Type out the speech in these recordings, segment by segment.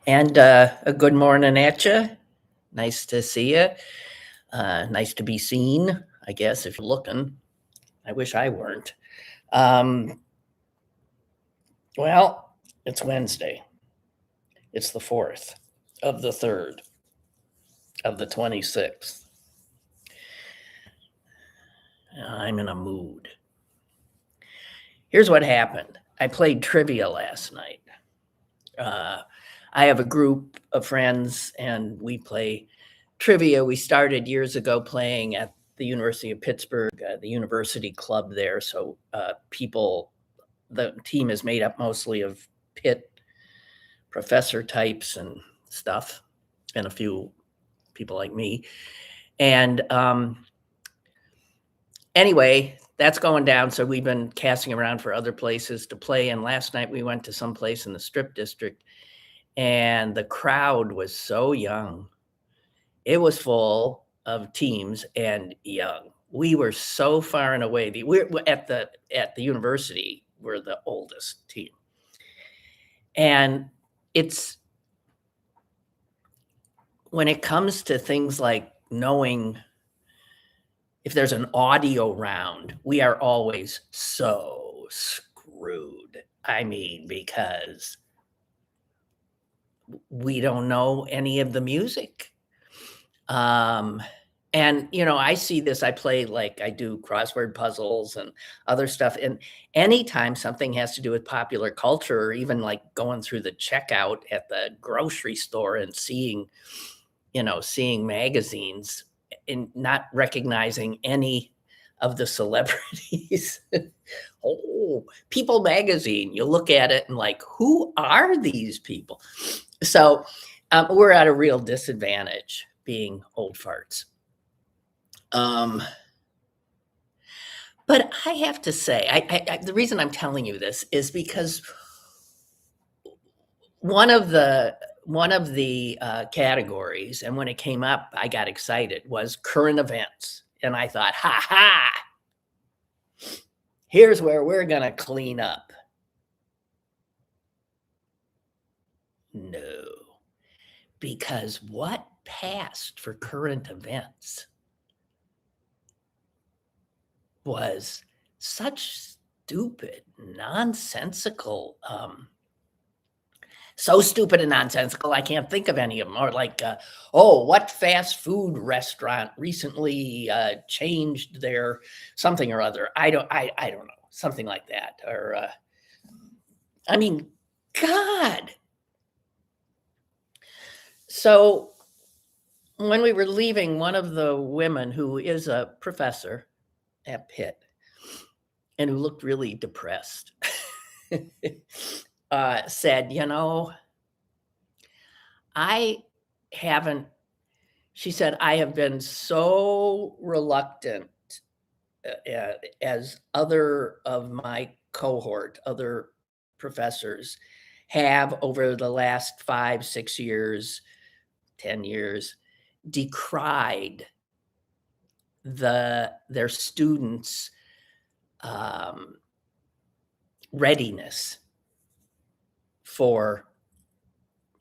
And a good morning at you. Nice to see you. Nice to be seen, I guess, if you're looking. I wish I weren't. Um, well, it's Wednesday. It's the 4th of the 3rd of the 26th. I'm in a mood. Here's what happened. I played trivia last night. I have a group of friends and we play trivia. We started years ago playing at the University of Pittsburgh, the university club there. So the team is made up mostly of Pitt professor types and stuff, and a few people like me. And anyway, that's going down. So we've been casting around for other places to play. And last night we went to some place in the Strip District, and the crowd was so young. It was full of teams and young. We were so far and away. We're at the university. We're the oldest team, and it's when it comes to things like knowing if there's an audio round, we are always so screwed. I mean, because we don't know any of the music. And I see this, I play, like, I do crossword puzzles and other stuff. And anytime something has to do with popular culture, or even like going through the checkout at the grocery store and seeing magazines and not recognizing any of the celebrities. Oh, People magazine, you look at it and like, who are these people? So we're at a real disadvantage being old farts. But I have to say, the reason I'm telling you this is because one of the categories, and when it came up, I got excited, was current events. And I thought, ha, here's where we're going to clean up. No, because what passed for current events was such stupid, nonsensical, so stupid and nonsensical, I can't think of any of them. Or like, what fast food restaurant recently changed their something or other? I don't know, something like that. Or, I mean, God. So when we were leaving, one of the women, who is a professor at Pitt and who looked really depressed, said, she said, I have been so reluctant, as other of my cohort, other professors have over the last 5, 6 years, 10 years, decried their students' readiness for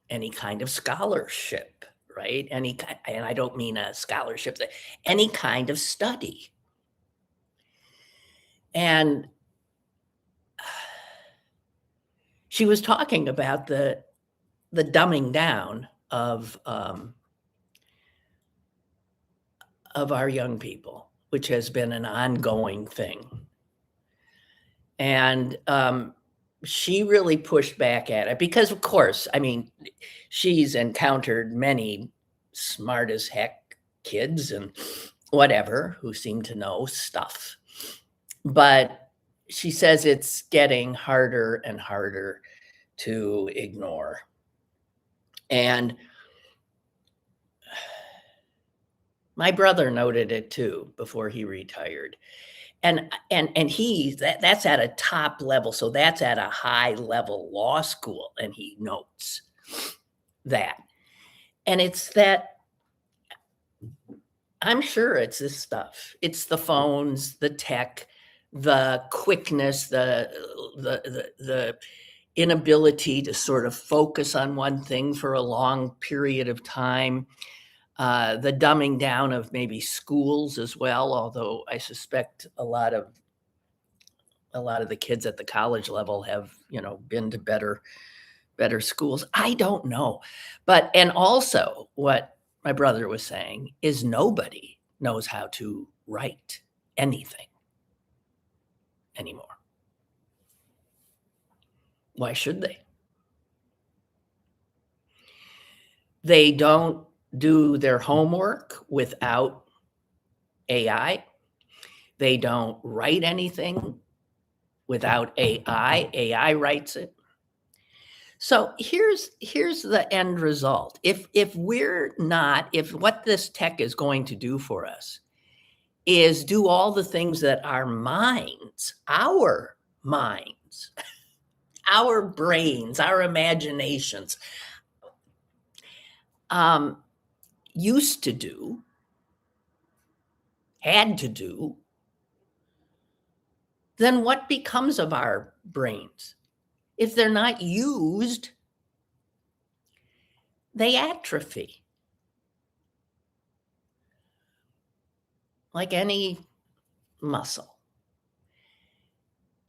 any kind of scholarship, right? And I don't mean a scholarship, any kind of study. And she was talking about the dumbing down of our young people, which has been an ongoing thing. And she really pushed back at it because, of course, I mean, she's encountered many smart as heck kids and whatever who seem to know stuff. But she says it's getting harder and harder to ignore. And my brother noted it too before he retired. And that's at a top level. So that's at a high level law school. And he notes that. And it's that, I'm sure it's this stuff. It's the phones, the tech, the quickness, the inability to sort of focus on one thing for a long period of time, the dumbing down of maybe schools as well, although I suspect a lot of the kids at the college level have, been to better schools. I don't know. And also what my brother was saying is nobody knows how to write anything anymore. Why should they? They don't do their homework without AI. They don't write anything without AI. AI writes it. So here's the end result. If what this tech is going to do for us is do all the things that our minds, our brains, our imaginations used to do, had to do, then what becomes of our brains? If they're not used, they atrophy. Like any muscle.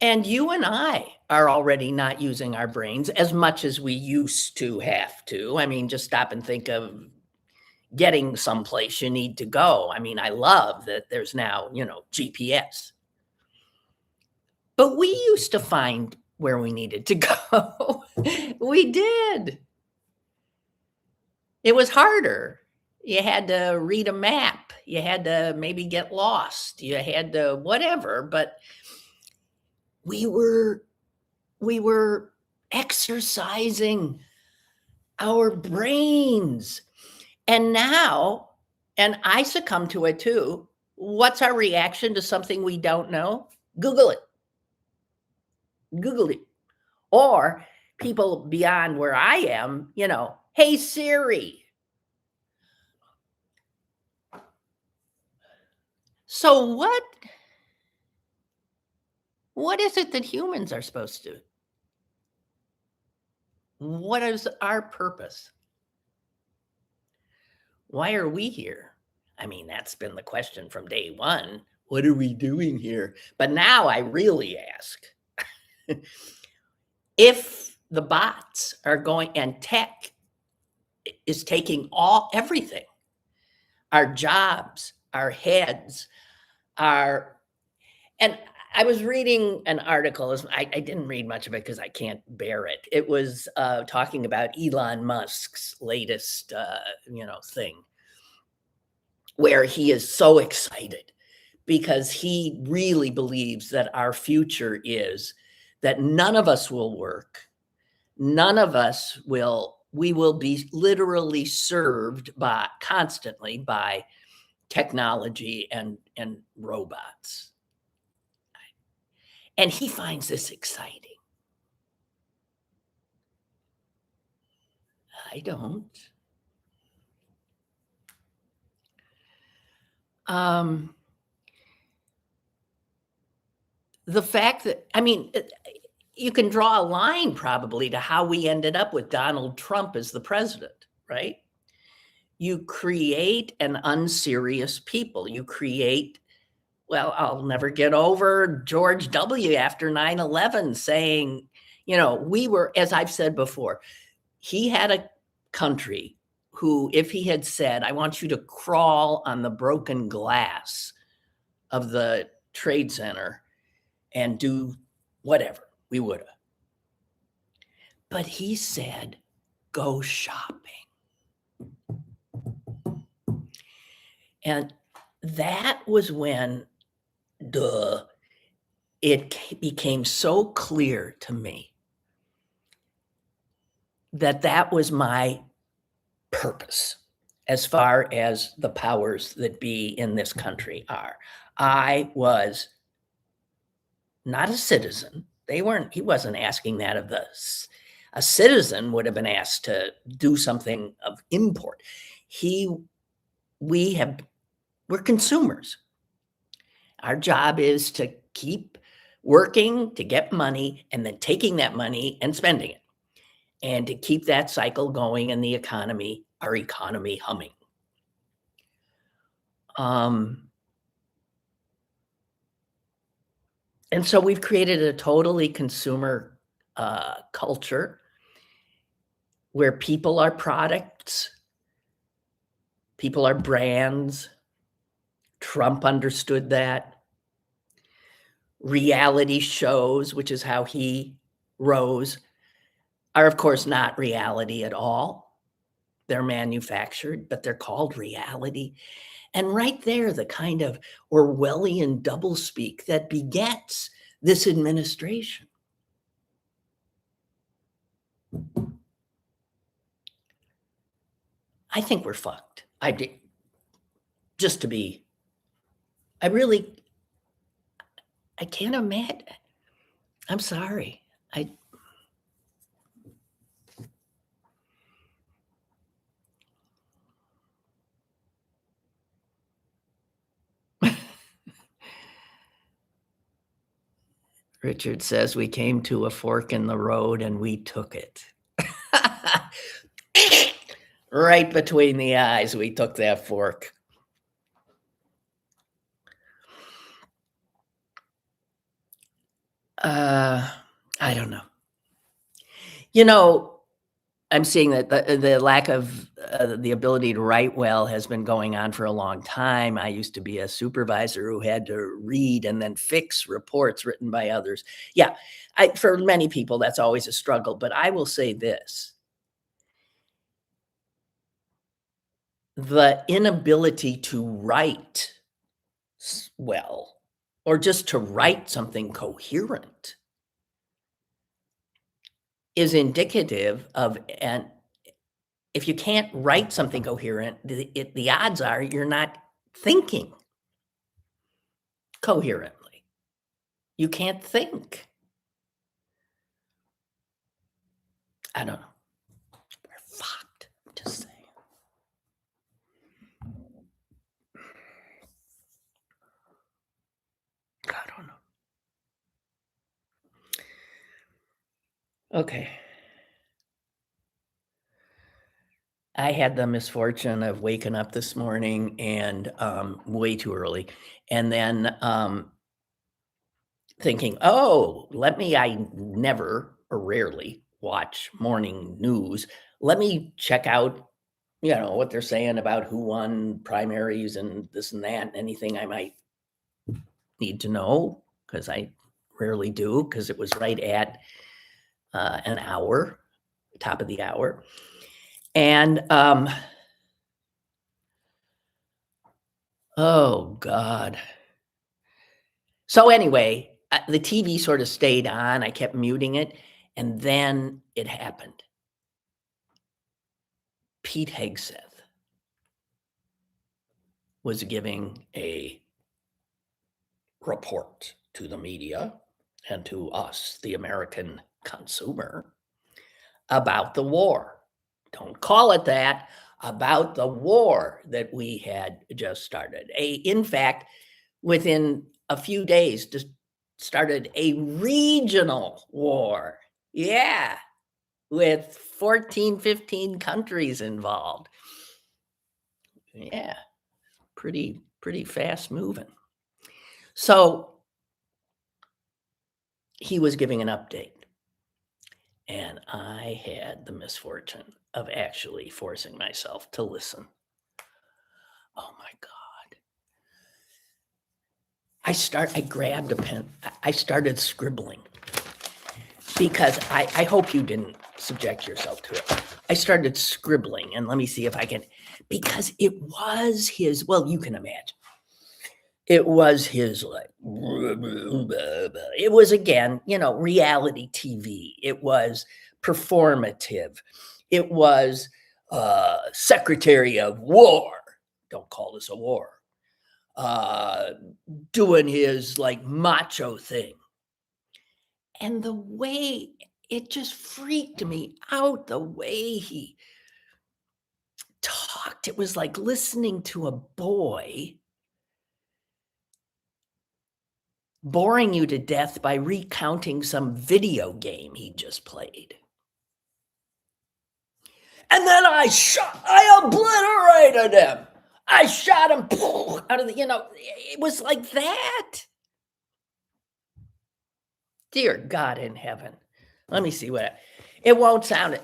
And you and I are already not using our brains as much as we used to have to. I mean, just stop and think of getting someplace you need to go. I mean, I love that there's now, GPS. But we used to find where we needed to go. We did. It was harder. You had to read a map. You had to maybe get lost. You had to whatever, but we were exercising our brains. And now, and I succumb to it too, what's our reaction to something we don't know? Google it. Google it. Or people beyond where I am, hey Siri. So what is it that humans are supposed to do? What is our purpose? Why are we here? I mean, that's been the question from day one. What are we doing here? But now I really ask, if the bots are going and tech is taking everything, our jobs, our heads, and I was reading an article. I didn't read much of it because I can't bear it. It was talking about Elon Musk's latest, thing, where he is so excited because he really believes that our future is that none of us will work. None of us we will be literally served constantly by technology and robots. And he finds this exciting. I don't. The fact that, you can draw a line probably to how we ended up with Donald Trump as the president, right? You create an unserious people. You create, I'll never get over George W. after 9/11 saying, we were, as I've said before, he had a country who, if he had said, I want you to crawl on the broken glass of the Trade Center and do whatever, we would have. But he said, go shopping. And that was when it became so clear to me that was my purpose as far as the powers that be in this country are. I was not a citizen. He wasn't asking that of us. A citizen would have been asked to do something of import. We're consumers. Our job is to keep working to get money and then taking that money and spending it, and to keep that cycle going and the economy, our economy humming. And so we've created a totally consumer culture where people are products, people are brands. Trump understood that. Reality shows, which is how he rose, are of course not reality at all. They're manufactured, but they're called reality. And right there, the kind of Orwellian doublespeak that begets this administration. I think we're fucked. Just to be, I can't imagine. I'm sorry. Richard says we came to a fork in the road and we took it. Right between the eyes, we took that fork. I don't know. I'm seeing that the lack of the ability to write well has been going on for a long time. I used to be a supervisor who had to read and then fix reports written by others. Yeah, for many people, that's always a struggle. But I will say this. The inability to write well, or just to write something coherent, is indicative of, and if you can't write something coherent, the odds are you're not thinking coherently. You can't think. I don't know. We're fucked. I'm just saying. I don't know. Okay. I had the misfortune of waking up this morning and way too early, and then thinking, oh, I never or rarely watch morning news. Let me check out, what they're saying about who won primaries and this and that, and anything I might need to know, because I rarely do, because it was right at an hour, top of the hour. And oh God. So anyway, the TV sort of stayed on. I kept muting it, and then it happened. Pete Hegseth was giving a report to the media and to us, the American consumer, about the war. Don't call it that. About the war that we had just started. In fact, within a few days, just started a regional war. Yeah, with 14, 15 countries involved. Yeah, pretty fast moving. So he was giving an update, and I had the misfortune of actually forcing myself to listen. Oh my God. I grabbed a pen. I started scribbling because I hope you didn't subject yourself to it. I started scribbling, and let me see if I can, because it was his, well, you can imagine. It was his, like, it was, again, reality TV. It was performative. It was Secretary of War. Don't call this a war. Doing his, like, macho thing. And the way it just freaked me out, the way he talked. It was like listening to a boy boring you to death by recounting some video game he just played. And then I obliterated him. I shot him out of the, it was like that. Dear God in heaven. Let me see what, it won't sound,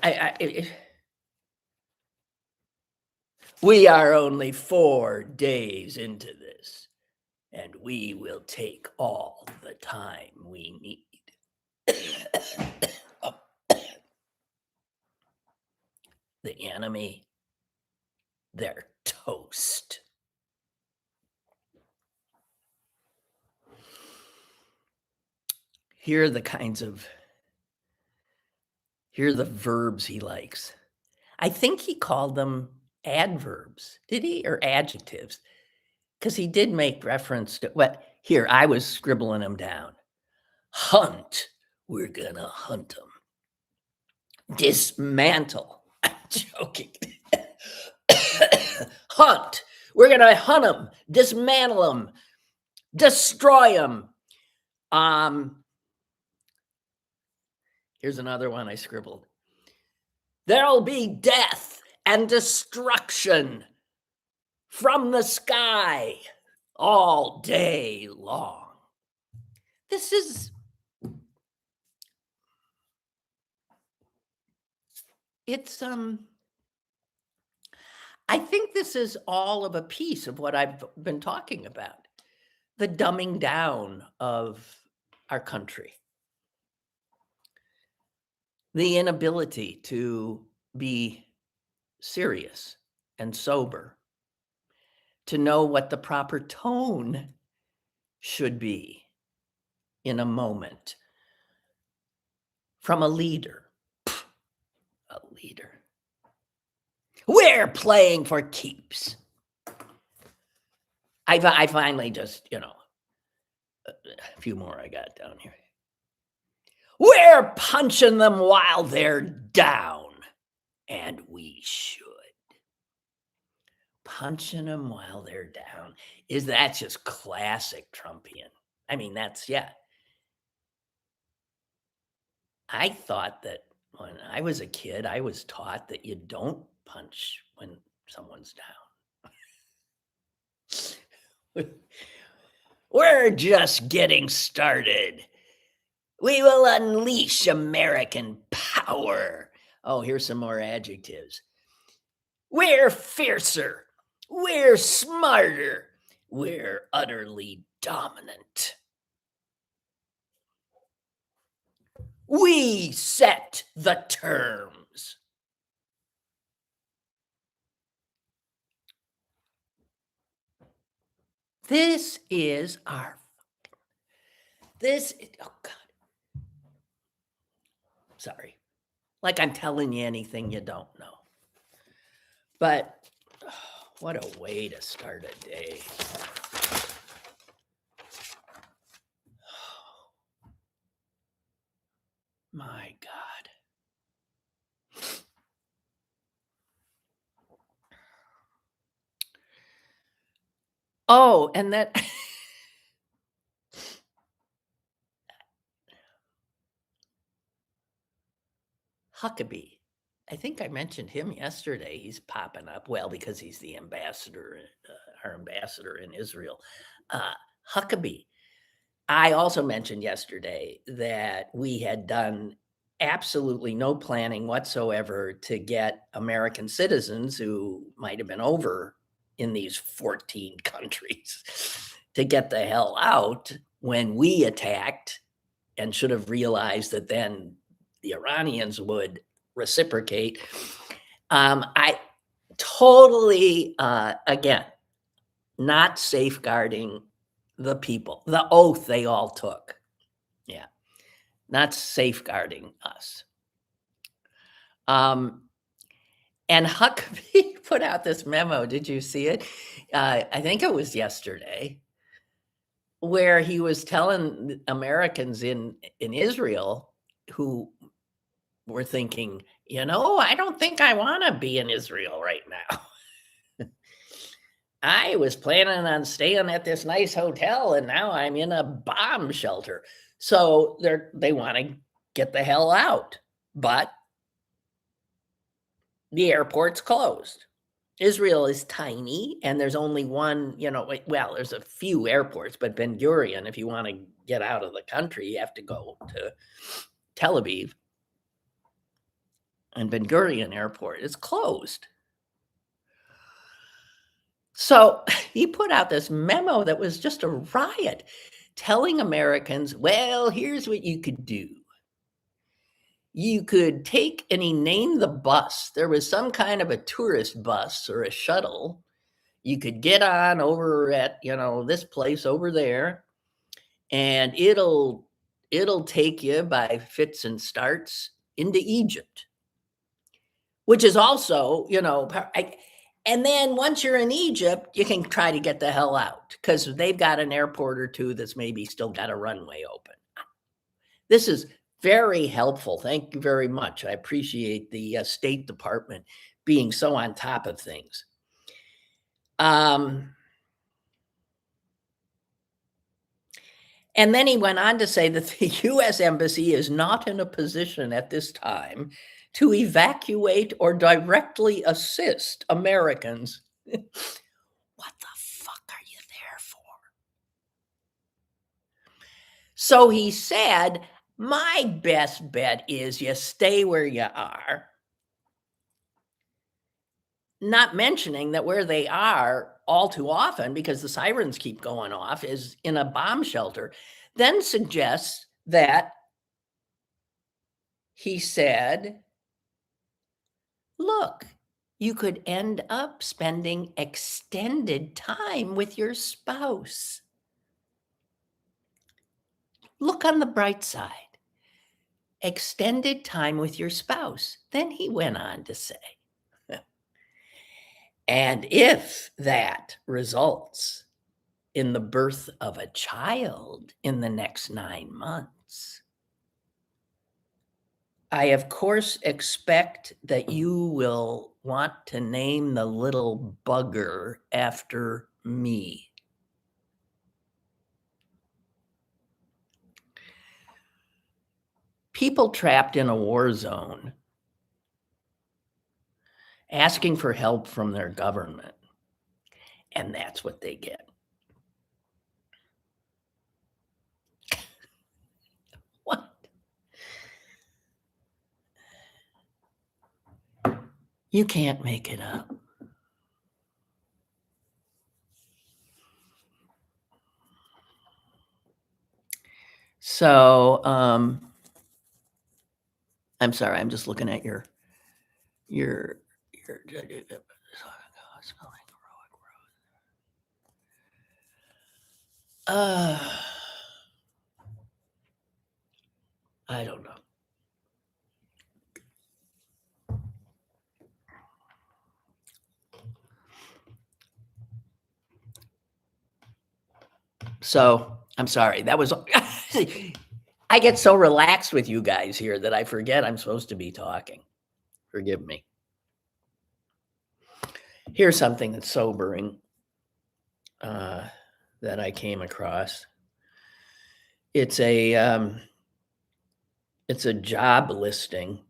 we are only 4 days into this, and we will take all the time we need. The enemy, they're toast. Here are the verbs he likes. I think he called them adverbs, did he? Or adjectives? Because he did make reference to here, I was scribbling them down. Hunt, we're gonna hunt them. Dismantle, I'm joking. Hunt, we're gonna hunt them, dismantle them, destroy them. Here's another one I scribbled. There'll be death and destruction from the sky all day long. I think this is all of a piece of what I've been talking about, the dumbing down of our country. The inability to be serious and sober, to know what the proper tone should be in a moment from a leader. A leader. We're playing for keeps. I finally just, a few more I got down here. We're punching them while they're down, and we should. Punching them while they're down. That's just classic Trumpian? I mean, I thought that when I was a kid, I was taught that you don't punch when someone's down. We're just getting started. We will unleash American power. Oh, here's some more adjectives. We're fiercer. We're smarter. We're utterly dominant. We set the terms. This is oh God. Sorry. Like I'm telling you anything you don't know. But what a way to start a day. My God. Oh, and that Huckabee. I think I mentioned him yesterday. He's popping up. Well, because he's the ambassador, our ambassador in Israel. Huckabee. I also mentioned yesterday that we had done absolutely no planning whatsoever to get American citizens who might have been over in these 14 countries to get the hell out when we attacked, and should have realized that then the Iranians would reciprocate. I totally, again, not safeguarding the people, the oath they all took. Yeah, not safeguarding us. And Huckabee put out this memo. Did you see it? I think it was yesterday, where he was telling Americans in Israel who were thinking, I don't think I want to be in Israel right now. I was planning on staying at this nice hotel and now I'm in a bomb shelter. So they want to get the hell out, but the airport's closed. Israel is tiny and there's only one, well, there's a few airports, but Ben Gurion, if you want to get out of the country, you have to go to Tel Aviv. And Ben Gurion Airport is closed. So he put out this memo that was just a riot, telling Americans, well, here's what you could do. You could take, and he named the bus. There was some kind of a tourist bus or a shuttle. You could get on over at, this place over there, and it'll take you by fits and starts into Egypt, which is also, and then once you're in Egypt, you can try to get the hell out because they've got an airport or two that's maybe still got a runway open. This is very helpful. Thank you very much. I appreciate the State Department being so on top of things. And then he went on to say that the U.S. Embassy is not in a position at this time to evacuate or directly assist Americans. What the fuck are you there for? So he said, my best bet is you stay where you are. Not mentioning that where they are all too often, because the sirens keep going off, is in a bomb shelter. Then suggests that he said, look, you could end up spending extended time with your spouse. Look on the bright side. Extended time with your spouse. Then he went on to say, and if that results in the birth of a child in the next 9 months, I, of course, expect that you will want to name the little bugger after me. People trapped in a war zone asking for help from their government, and that's what they get. What? You can't make it up. So, I'm sorry, I'm just looking at your I don't know. So I'm sorry. That was, I get so relaxed with you guys here that I forget I'm supposed to be talking. Forgive me. Here's something that's sobering that I came across. It's a job listing.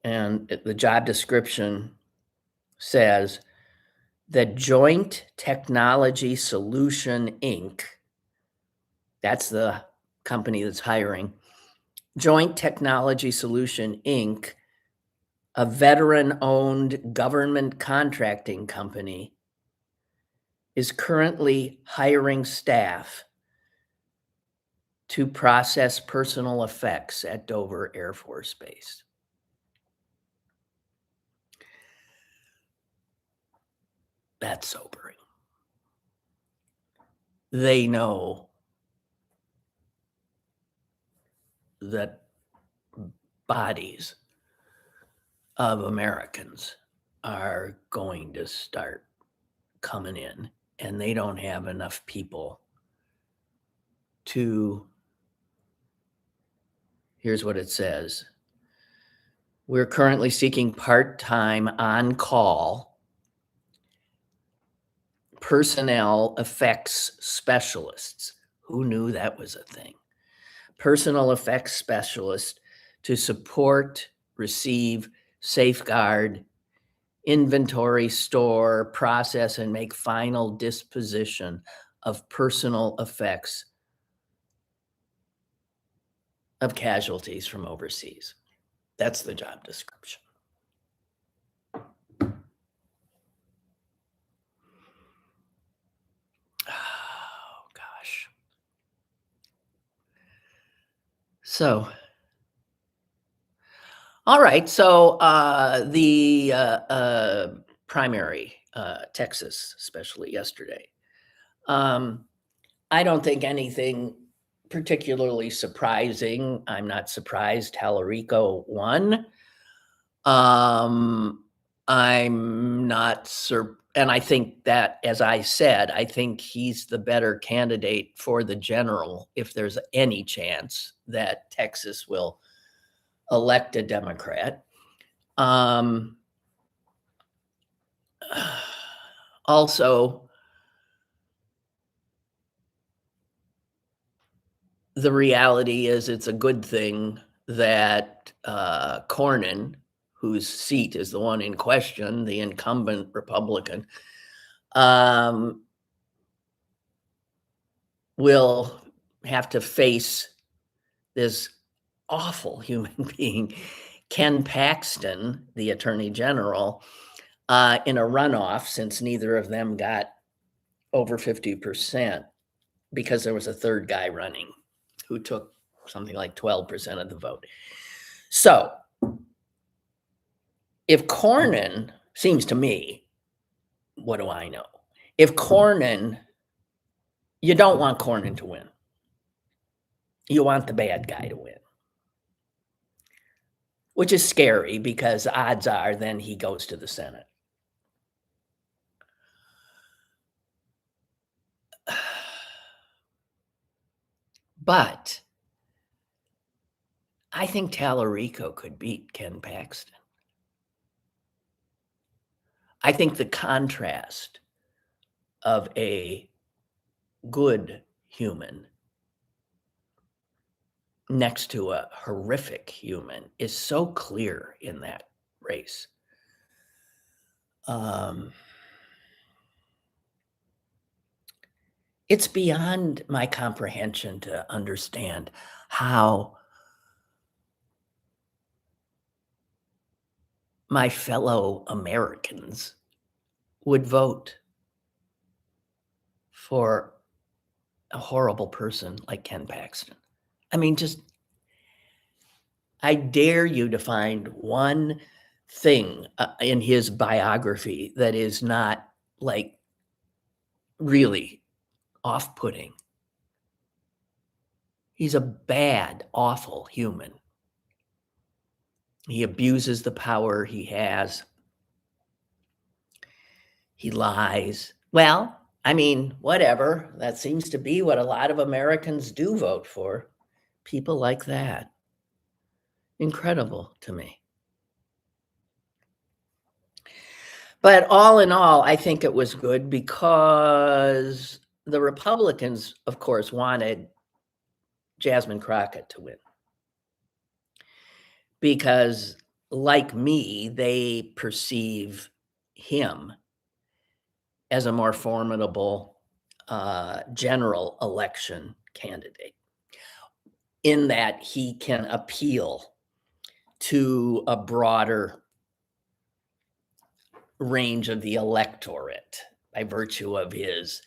And the job description says that Joint Technology Solution, Inc., that's the company that's hiring, Joint Technology Solution, Inc., a veteran-owned government contracting company, is currently hiring staff to process personal effects at Dover Air Force Base. That's sobering. They know that bodies of Americans are going to start coming in, and they don't have enough people to, here's what it says, We're currently seeking part-time on-call personnel effects specialists. Who knew that was a thing? Personal effects specialists to support, receive, safeguard, inventory, store, process, and make final disposition of personal effects of casualties from overseas. That's the job description. Oh, gosh. So, all right. So the primary, Texas, especially yesterday. I don't think anything particularly surprising. I'm not surprised Tallarico won. I'm not and I think that, as I said, I think he's the better candidate for the general if there's any chance that Texas will elect a Democrat. Also, the reality is it's a good thing that Cornyn, whose seat is the one in question, the incumbent Republican, will have to face this awful human being, Ken Paxton, the Attorney General, in a runoff, since neither of them got over 50%, because there was a third guy running who took something like 12% of the vote. So if Cornyn, seems to me, what do I know? If Cornyn, you don't want Cornyn to win. You want the bad guy to win, which is scary because odds are then he goes to the Senate. But I think Tallarico could beat Ken Paxton. I think the contrast of a good human next to a horrific human is so clear in that race. It's beyond my comprehension to understand how my fellow Americans would vote for a horrible person like Ken Paxton. I mean, I dare you to find one thing in his biography that is not like really off-putting. He's a bad, awful human. He abuses the power he has. He lies. Well, I mean, whatever. That seems to be what a lot of Americans do vote for. People like that. Incredible to me. But all in all, I think it was good because the Republicans, of course, wanted Jasmine Crockett to win. Because, like me, they perceive him as a more formidable general election candidate, in that he can appeal to a broader range of the electorate by virtue of his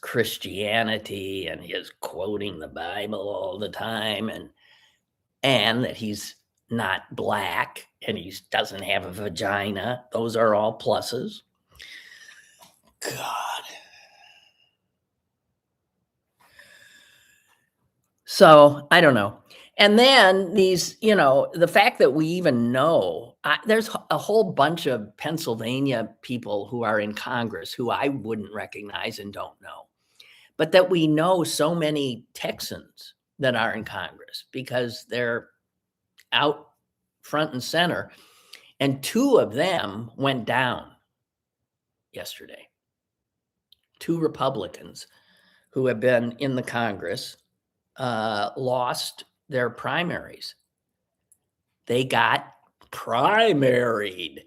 Christianity and his quoting the Bible all the time, and that he's not Black and he doesn't have a vagina. Those are all pluses. God. So I don't know. And then these, the fact that we even know, there's a whole bunch of Pennsylvania people who are in Congress who I wouldn't recognize and don't know, but that we know so many Texans that are in Congress because they're out front and center. And 2 of them went down yesterday. 2 Republicans who have been in the Congress lost their primaries. They got primaried.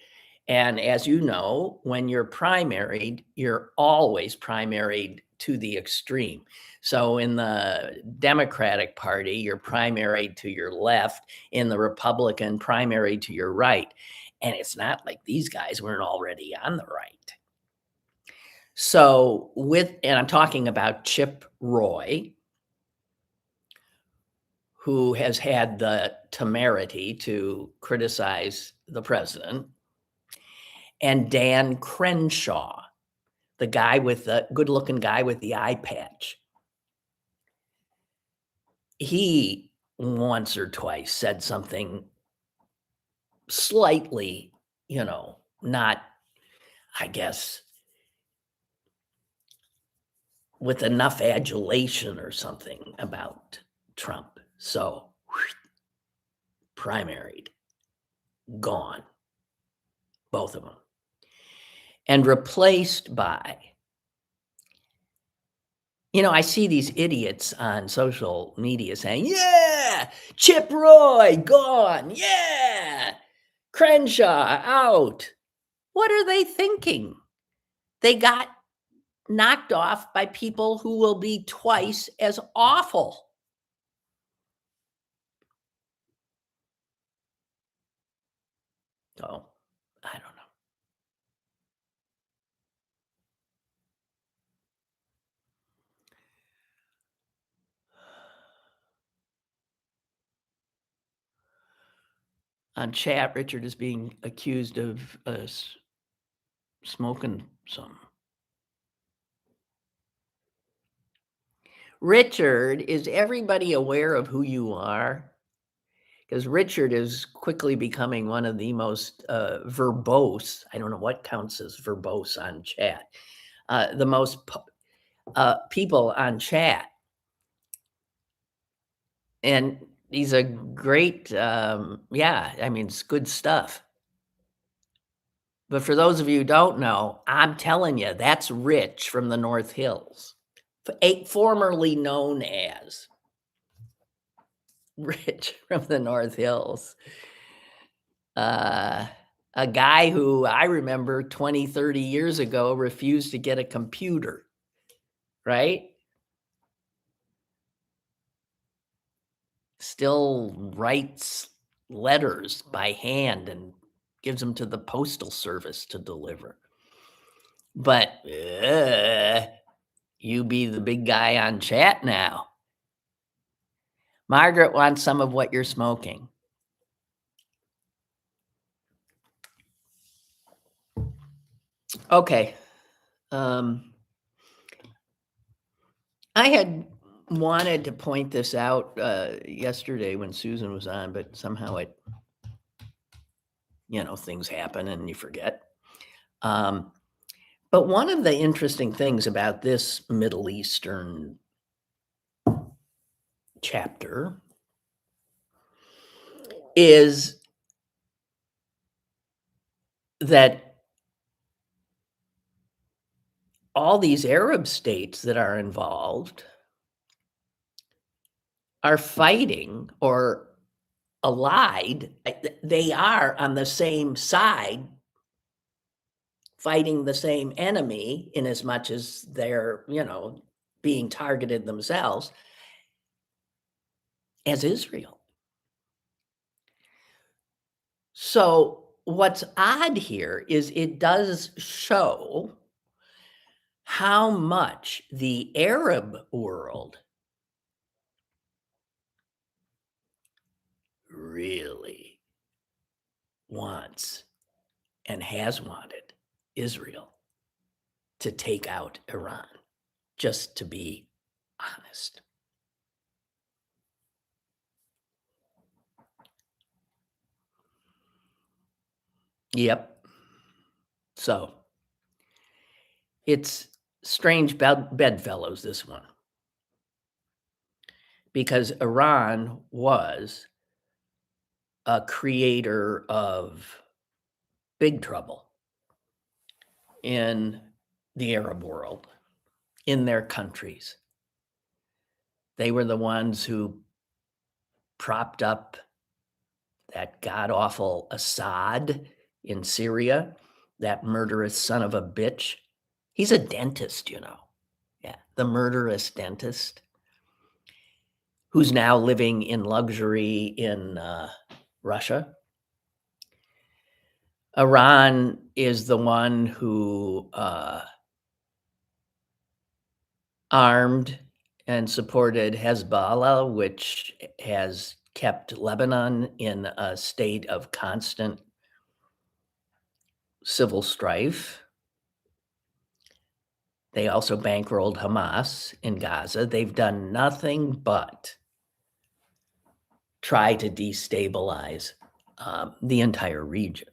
And as you know, when you're primaried, you're always primaried to the extreme. So in the Democratic Party, you're primaried to your left, in the Republican, primaried to your right. And it's not like these guys weren't already on the right. So and I'm talking about Chip Roy, who has had the temerity to criticize the president, and Dan Crenshaw, the good-looking guy with the eye patch. He once or twice said something slightly, not, I guess, with enough adulation or something about Trump. So, primaried, gone, both of them, and replaced by, I see these idiots on social media saying, yeah, Chip Roy, gone. Yeah, Crenshaw, out. What are they thinking? They got knocked off by people who will be twice as awful. So, I don't know. On chat, Richard is being accused of smoking some. Richard, is everybody aware of who you are? Because Richard is quickly becoming one of the most verbose. I don't know what counts as verbose on chat. The most people on chat. And he's a great, it's good stuff. But for those of you who don't know, I'm telling you, that's Rich from the North Hills, formerly known as Rich from the North Hills. A guy who I remember 20, 30 years ago refused to get a computer, right? Still writes letters by hand and gives them to the postal service to deliver. But you be the big guy on chat now. Margaret wants some of what you're smoking. Okay. I had wanted to point this out yesterday when Susan was on, but somehow things happen and you forget. But one of the interesting things about this Middle Eastern chapter is that all these Arab states that are involved are fighting or allied. They are on the same side, fighting the same enemy in as much as they're, being targeted themselves as Israel. So what's odd here is it does show how much the Arab world really wants and has wanted Israel to take out Iran, just to be honest. Yep. So it's strange bedfellows, this one. because Iran was a creator of big trouble in the Arab world, in their countries. They were the ones who propped up that god-awful Assad in Syria, that murderous son of a bitch. He's a dentist, you know. Yeah, the murderous dentist who's now living in luxury in Russia. Iran is the one who armed and supported Hezbollah, which has kept Lebanon in a state of constant civil strife. They also bankrolled Hamas in Gaza. They've done nothing but try to destabilize the entire region.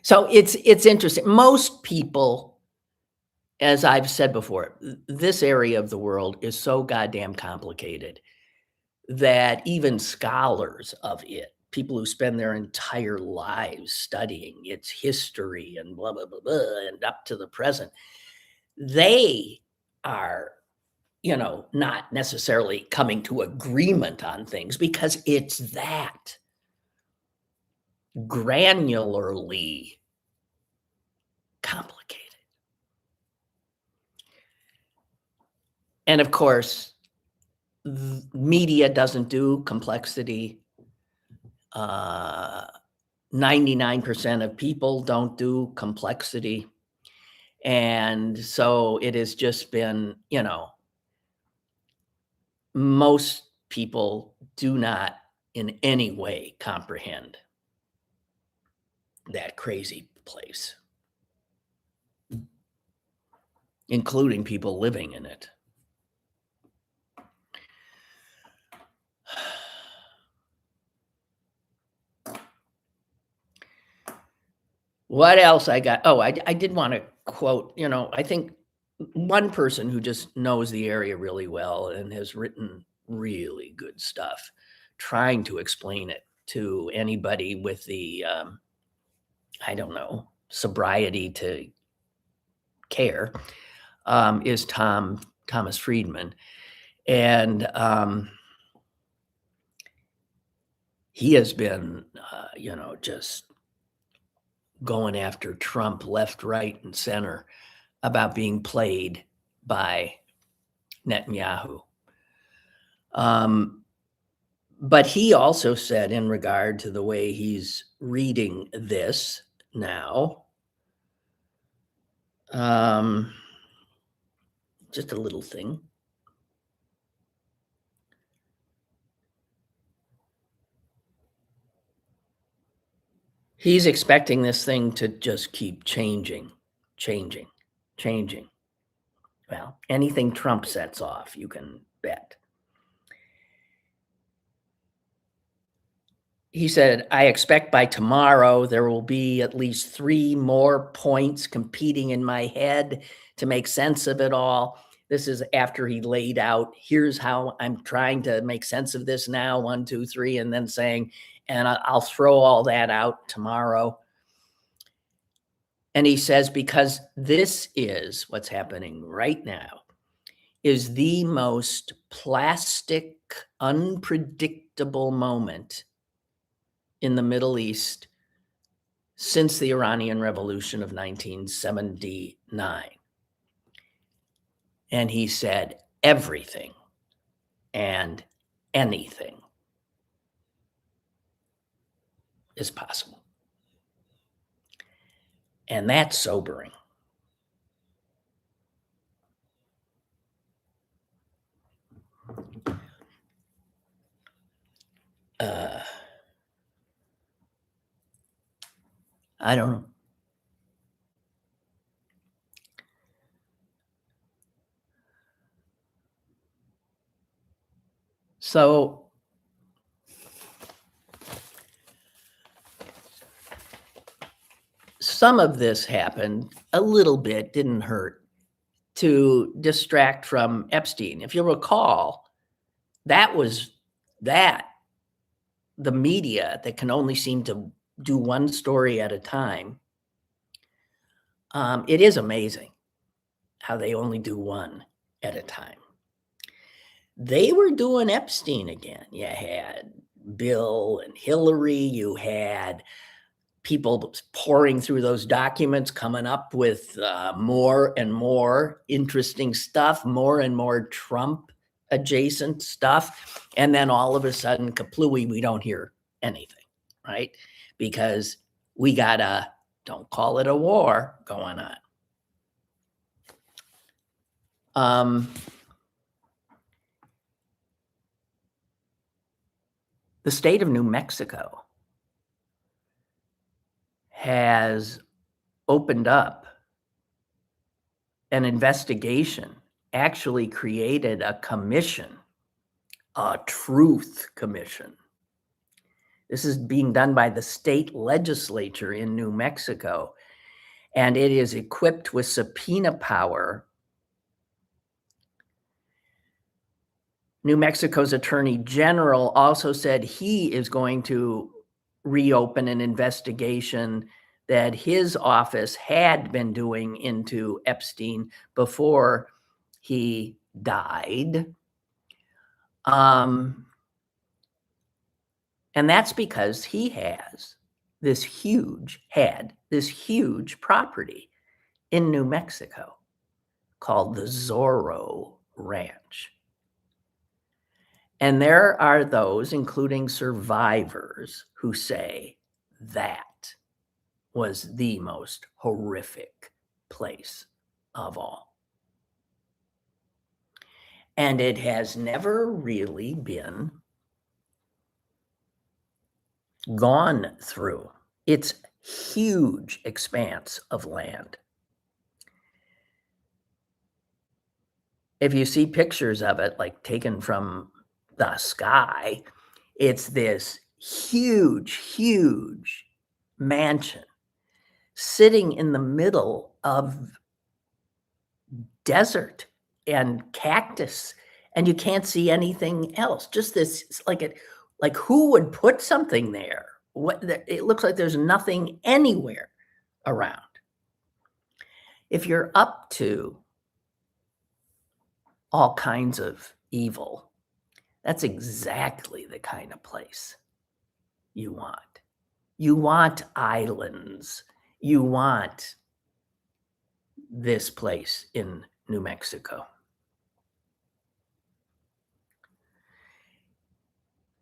So it's interesting. Most people, as I've said before, this area of the world is so goddamn complicated that even scholars of it, people who spend their entire lives studying its history and blah, blah, blah, blah, and up to the present, they are, not necessarily coming to agreement on things because it's that granularly complicated. And of course, media doesn't do complexity. 99% of people don't do complexity. And so it has just been, most people do not in any way comprehend that crazy place, including people living in it. What else I got? Oh, I did want to quote, I think one person who just knows the area really well and has written really good stuff trying to explain it to anybody with the, sobriety to care, is Thomas Friedman. And he has been, just going after Trump left, right, and center about being played by Netanyahu. But he also said, in regard to the way he's reading this now, just a little thing. He's expecting this thing to just keep changing. Well, anything Trump sets off, you can bet. He said, I expect by tomorrow there will be at least 3 more points competing in my head to make sense of it all. This is after he laid out, here's how I'm trying to make sense of this now, 1, 2, 3, and then saying, and I'll throw all that out tomorrow. And he says, because this is what's happening right now, is the most plastic, unpredictable moment in the Middle East since the Iranian Revolution of 1979. And he said, everything and anything is possible. And that's sobering. I don't know. So some of this happened a little bit, didn't hurt, to distract from Epstein. If you'll recall, that was that the media that can only seem to do one story at a time. It is amazing how they only do one at a time. They were doing Epstein again. You had Bill and Hillary, you had people pouring through those documents, coming up with more and more interesting stuff, more and more Trump adjacent stuff. And then all of a sudden, kaplooey, we don't hear anything, right? Because we got a, don't call it a war going on. The state of New Mexico has opened up an investigation, actually created a commission, a truth commission. This is being done by the state legislature in New Mexico, and it is equipped with subpoena power. New Mexico's Attorney General also said he is going to reopen an investigation that his office had been doing into Epstein before he died. And that's because he has this huge property in New Mexico called the Zorro Ranch. And there are those, including survivors, who say that was the most horrific place of all. And it has never really been gone through. It's huge expanse of land. If you see pictures of it, like taken from the sky, it's this huge mansion sitting in the middle of desert and cactus, and you can't see anything else. Just this, like who would put something there? It looks like there's nothing anywhere around. If you're up to all kinds of evil, that's exactly the kind of place you want. You want islands. You want this place in New Mexico.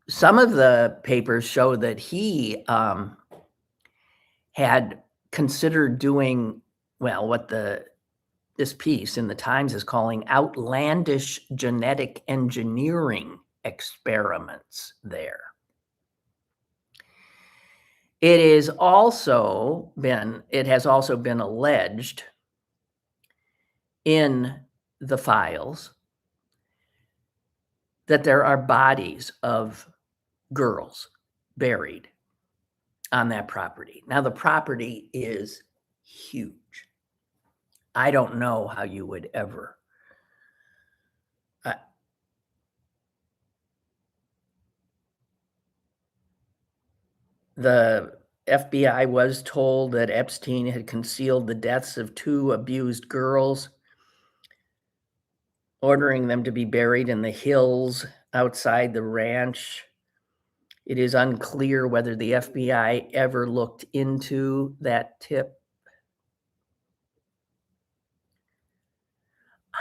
Some of the papers show that he had considered doing, well, what this piece in the Times is calling outlandish genetic engineering experiments there. It has also been alleged in the files that there are bodies of girls buried on that property. Now, the property is huge. I don't know how you would ever the FBI was told that Epstein had concealed the deaths of 2 abused girls, ordering them to be buried in the hills outside the ranch. It is unclear whether the FBI ever looked into that tip.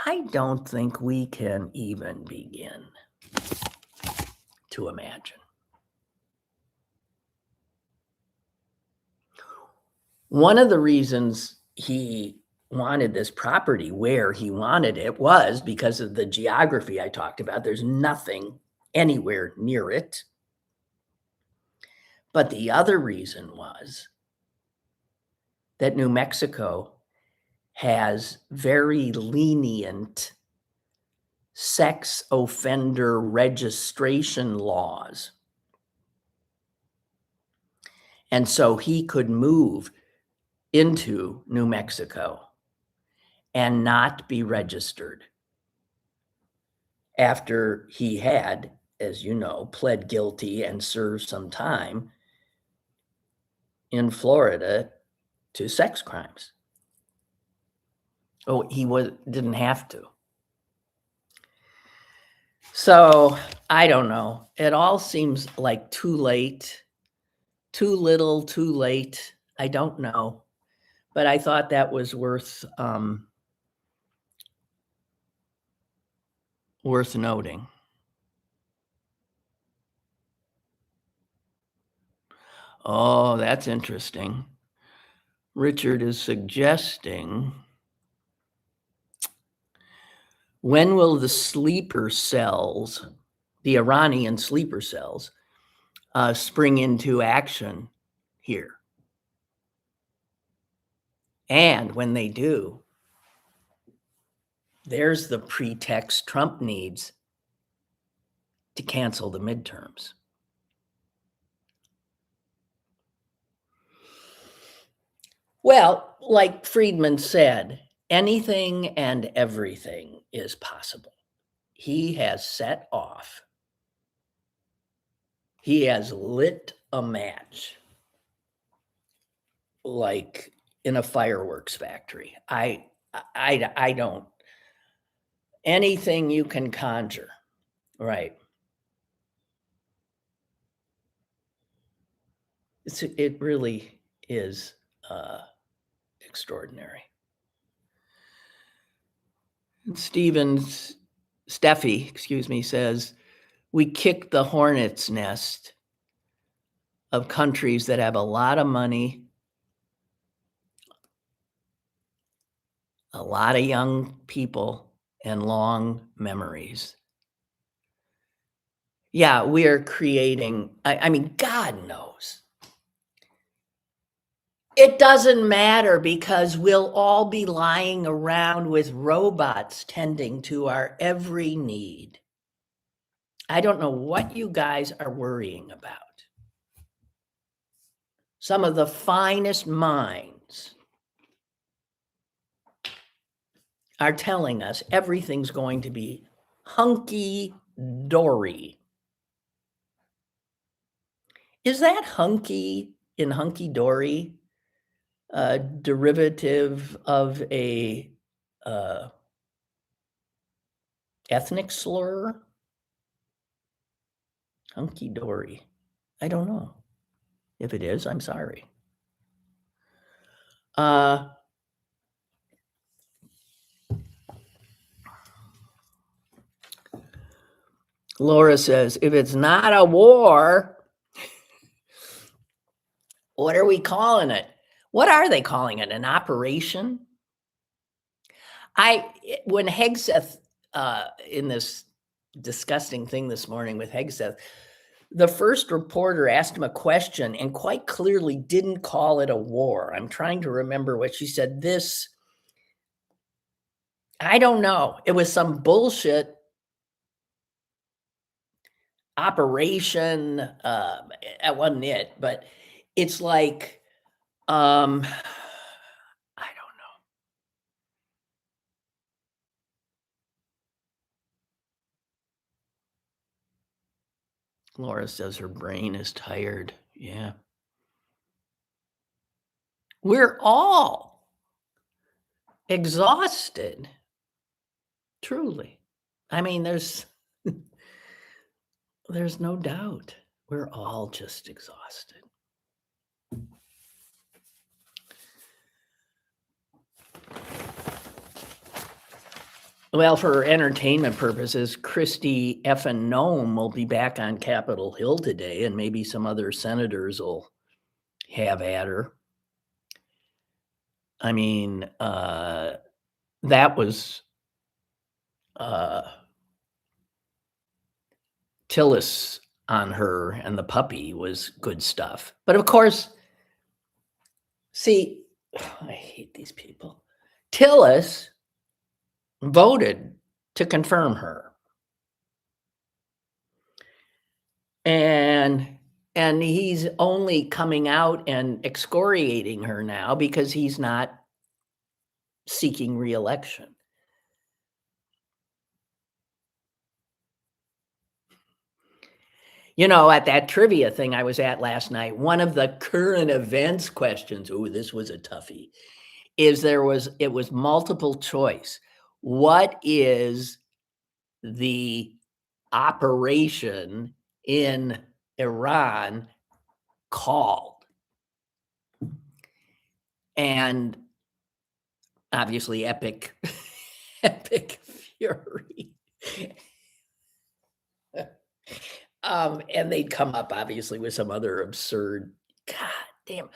I don't think we can even begin to imagine. One of the reasons he wanted this property where he wanted it was because of the geography I talked about. There's nothing anywhere near it. But the other reason was that New Mexico has very lenient sex offender registration laws. And so he could move into New Mexico and not be registered after he had, as you know, pled guilty and served some time in Florida to sex crimes. Oh, he didn't have to. So I don't know. It all seems like too late, too little, too late. I don't know. But I thought that was worth noting. Oh, that's interesting. Richard is suggesting, when will the sleeper cells, the Iranian sleeper cells, spring into action here? And when they do, there's the pretext Trump needs to cancel the midterms. Well, like Friedman said, anything and everything is possible. He has set off. He has lit a match like in a fireworks factory. I don't. Anything you can conjure, right? It really is extraordinary. Steffi says, we kicked the hornet's nest of countries that have a lot of money, a lot of young people, and long memories. Yeah, we are creating, I mean, God knows. It doesn't matter because we'll all be lying around with robots tending to our every need. I don't know what you guys are worrying about. Some of the finest minds are telling us everything's going to be hunky-dory. Is that hunky in hunky-dory a derivative of a ethnic slur? Hunky-dory. I don't know. If it is, I'm sorry. Laura says, if it's not a war, what are we calling it? What are they calling it? An operation? When Hegseth, in this disgusting thing this morning with Hegseth, the first reporter asked him a question and quite clearly didn't call it a war. I'm trying to remember what she said. I don't know. It was some bullshit operation. That wasn't it, but it's like, I don't know. Laura says her brain is tired. Yeah. We're all exhausted. Truly. I mean, there's no doubt. We're all just exhausted. Well, for entertainment purposes, Christy effing Noem will be back on Capitol Hill today, and maybe some other senators will have at her. I mean, that was Tillis on her and the puppy was good stuff. But of course, see, I hate these people. Tillis voted to confirm her. And he's only coming out and excoriating her now because he's not seeking re-election. At that trivia thing I was at last night, one of the current events questions, this was a toughie, it was multiple choice. What is the operation in Iran called? And obviously epic fury. And they'd come up obviously with some other absurd, God damn,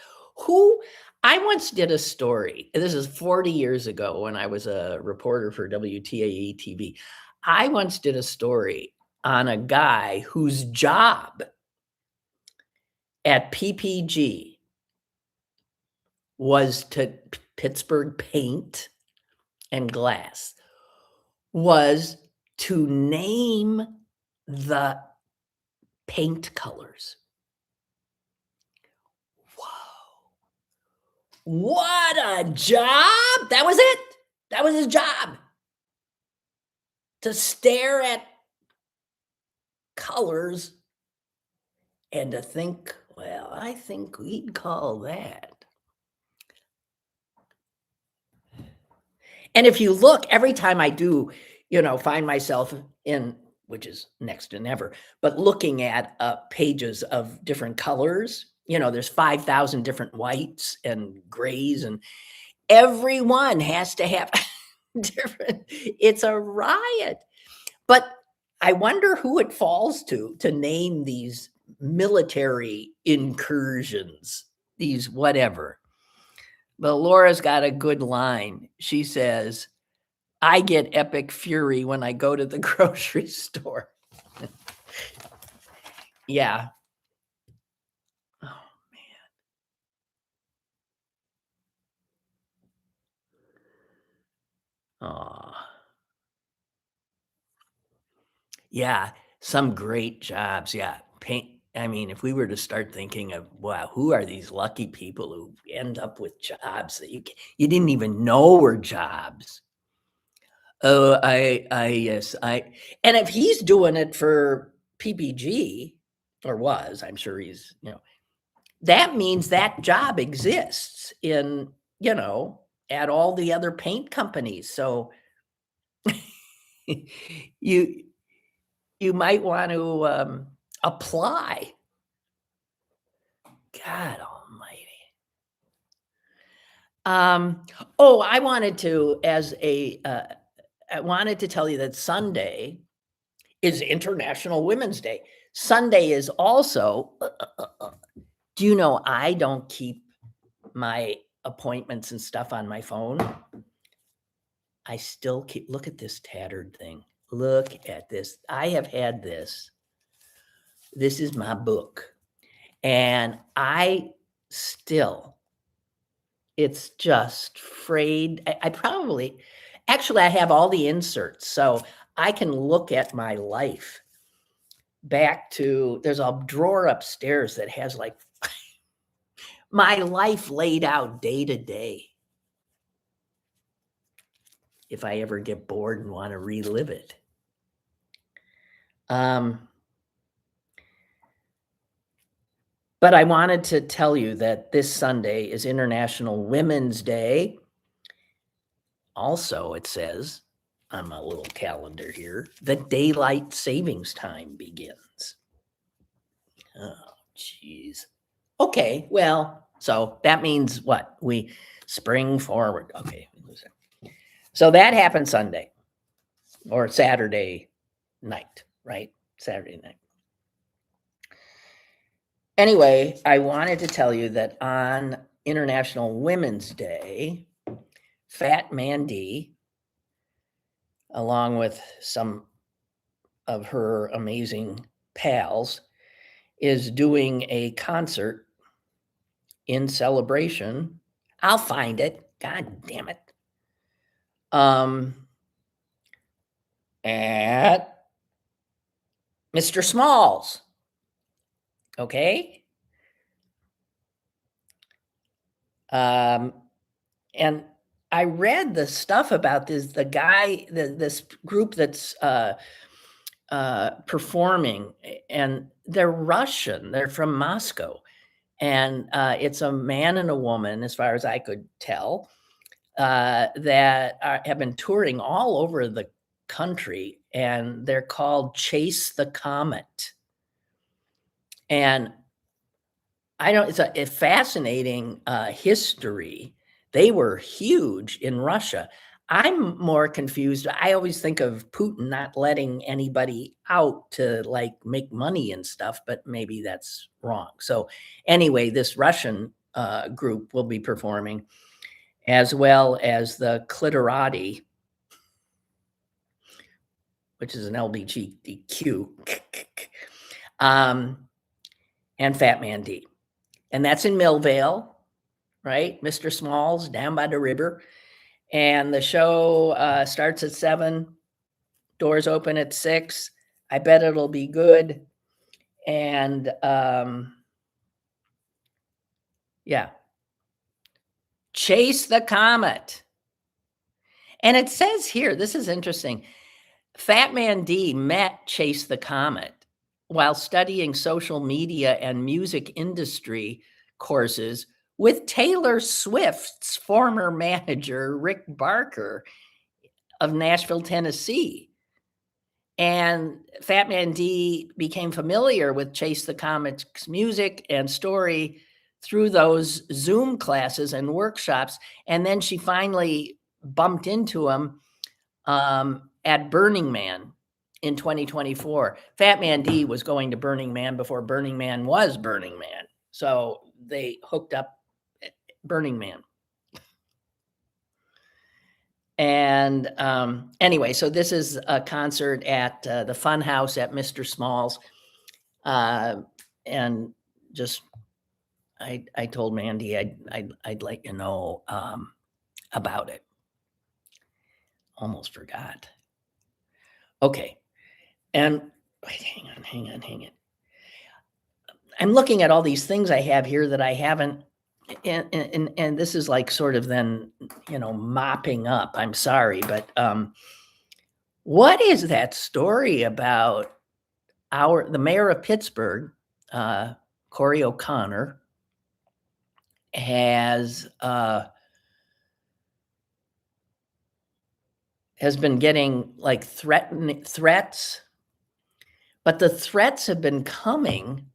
I once did a story. This is 40 years ago when I was a reporter for WTAE TV. I once did a story on a guy whose job at PPG was to Pittsburgh Paint and Glass was to name the paint colors. Whoa. What a job! That was it. That was his job. To stare at colors and to think, well, I think we'd call that. And if you look, every time I do, find myself in, which is next to never, but looking at pages of different colors, there's 5,000 different whites and grays, and every one has to have different, it's a riot. But I wonder who it falls to name these military incursions, these whatever. But Laura's got a good line. She says, I get epic fury when I go to the grocery store. Yeah. Oh, man. Oh. Yeah, some great jobs. Yeah. Paint. I mean, if we were to start thinking of, wow, who are these lucky people who end up with jobs that you didn't even know were jobs? Oh, yes, and if he's doing it for PPG, or was, I'm sure he's, that means that job exists in, at all the other paint companies. So you might want to apply. God almighty. I wanted to, I wanted to tell you that Sunday is International Women's Day. Sunday is also, do you know I don't keep my appointments and stuff on my phone? I still keep, look at this tattered thing. Look at this. I have had this. This is my book. And I still, it's just frayed. I probably, actually, I have all the inserts. So I can look at my life back to, there's a drawer upstairs that has like my life laid out day to day. If I ever get bored and want to relive it. But I wanted to tell you that this Sunday is International Women's Day. Also, it says on my little calendar here, the daylight savings time begins. Oh, geez. Okay, well, so that means what? We spring forward. Okay. So that happened Sunday or Saturday night, right? Saturday night. Anyway, I wanted to tell you that on International Women's Day, Fat Mandy, along with some of her amazing pals, is doing a concert in celebration. I'll find it. God damn it. At Mr. Smalls. Okay. And I read the stuff about this, the guy, this group that's performing, and they're Russian. They're from Moscow. And it's a man and a woman, as far as I could tell, that have been touring all over the country, and they're called Chase the Comet. And it's a fascinating history. They were huge in Russia. I'm more confused. I always think of Putin not letting anybody out to like make money and stuff, but maybe that's wrong. So anyway, this Russian group will be performing, as well as the Clitorati, which is an LGBTQ, and Fat Man D. And that's in Millvale, right? Mr. Smalls down by the river. And the show starts at 7, doors open at 6. I bet it'll be good. And yeah, Chase the Comet. And it says here, this is interesting. Fat Man D met Chase the Comet while studying social media and music industry courses with Taylor Swift's former manager, Rick Barker of Nashville, Tennessee. And Fat Man D became familiar with Chase the Comet's music and story through those Zoom classes and workshops. And then she finally bumped into him at Burning Man in 2024. Fat Man D was going to Burning Man before Burning Man was Burning Man. So they hooked up at Burning Man. And anyway, so this is a concert at the Fun House at Mr. Smalls. And just, I told Mandy I'd let you know about it. Almost forgot. Okay. And wait, hang on. I'm looking at all these things I have here that I haven't, and this is like sort of then, mopping up. I'm sorry, but what is that story about the mayor of Pittsburgh, Corey O'Connor, has been getting like threats, but the threats have been coming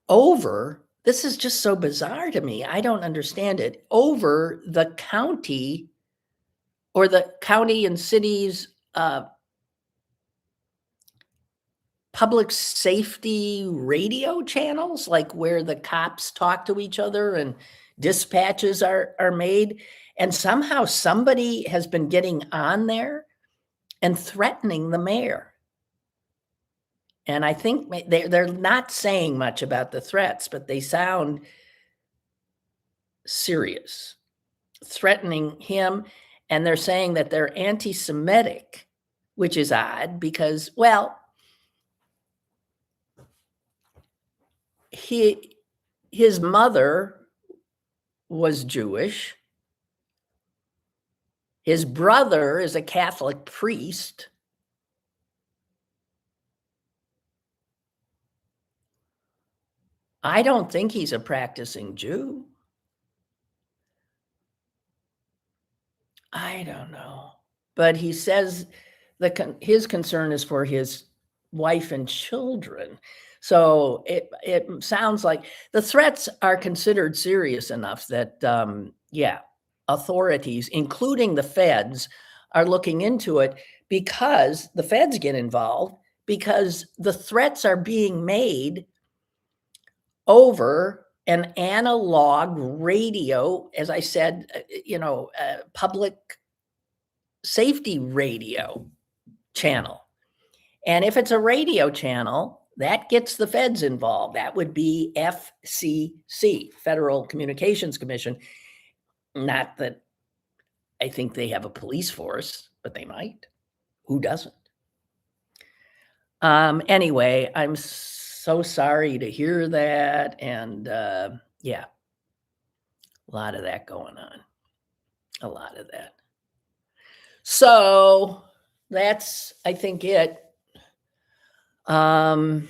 over, this is just so bizarre to me, I don't understand it, over the county or the county and cities public safety radio channels, like where the cops talk to each other and dispatches are made. And somehow somebody has been getting on there and threatening the mayor. And I think they're not saying much about the threats, but they sound serious, threatening him. And they're saying that they're anti-Semitic, which is odd because, well, his mother was Jewish. His brother is a Catholic priest. I don't think he's a practicing Jew. I don't know. But he says his concern is for his wife and children. So it sounds like the threats are considered serious enough that, authorities, including the feds, are looking into it because the feds get involved because the threats are being made over an analog radio, as I said, public safety radio channel. And if it's a radio channel, that gets the feds involved. That would be FCC, Federal Communications Commission. Not that I think they have a police force, but they might. Who doesn't? Anyway, I'm so sorry to hear that. And a lot of that going on. A lot of that. So that's, I think, it. I'm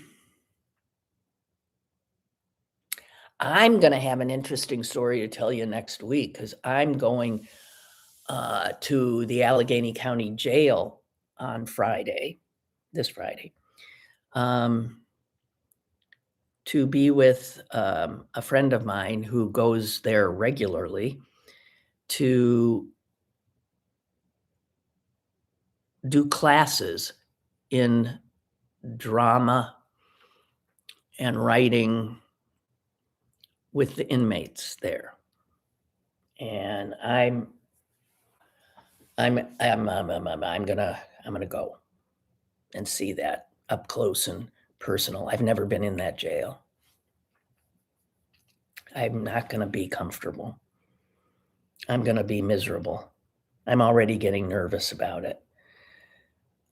going to have an interesting story to tell you next week because I'm going to the Allegheny County Jail on this Friday, to be with a friend of mine who goes there regularly to do classes in drama and writing with the inmates there. And I'm gonna go and see that up close and personal. I've never been in that jail. I'm not gonna be comfortable. I'm gonna be miserable. I'm already getting nervous about it.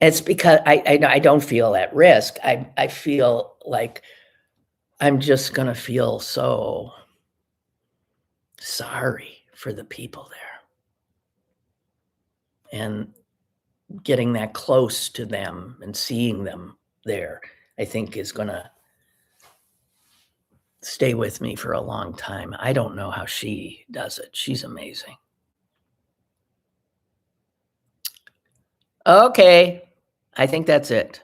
It's because I don't feel at risk. I feel like I'm just gonna feel so sorry for the people there. And getting that close to them and seeing them there, I think is gonna stay with me for a long time. I don't know how she does it. She's amazing. Okay, I think that's it.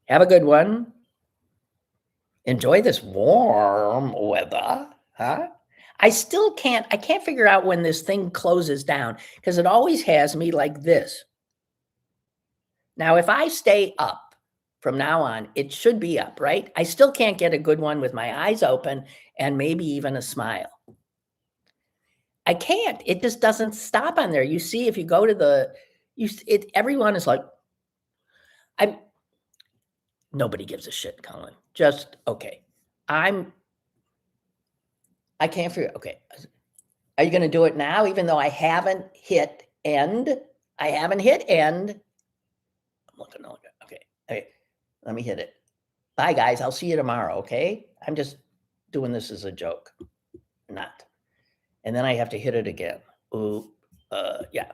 Have a good one. Enjoy this warm weather, huh? I can't figure out when this thing closes down because it always has me like this. Now, if I stay up from now on, it should be up, right? I still can't get a good one with my eyes open and maybe even a smile. I can't. It just doesn't stop on there. You see, if you go to everyone is like, nobody gives a shit, Colin. Just, okay. I can't figure, okay. Are you going to do it now, even though I haven't hit end? I haven't hit end. I'm looking. Okay. Let me hit it. Bye, guys. I'll see you tomorrow, okay? I'm just doing this as a joke. Not. And then I have to hit it again. Ooh, yeah.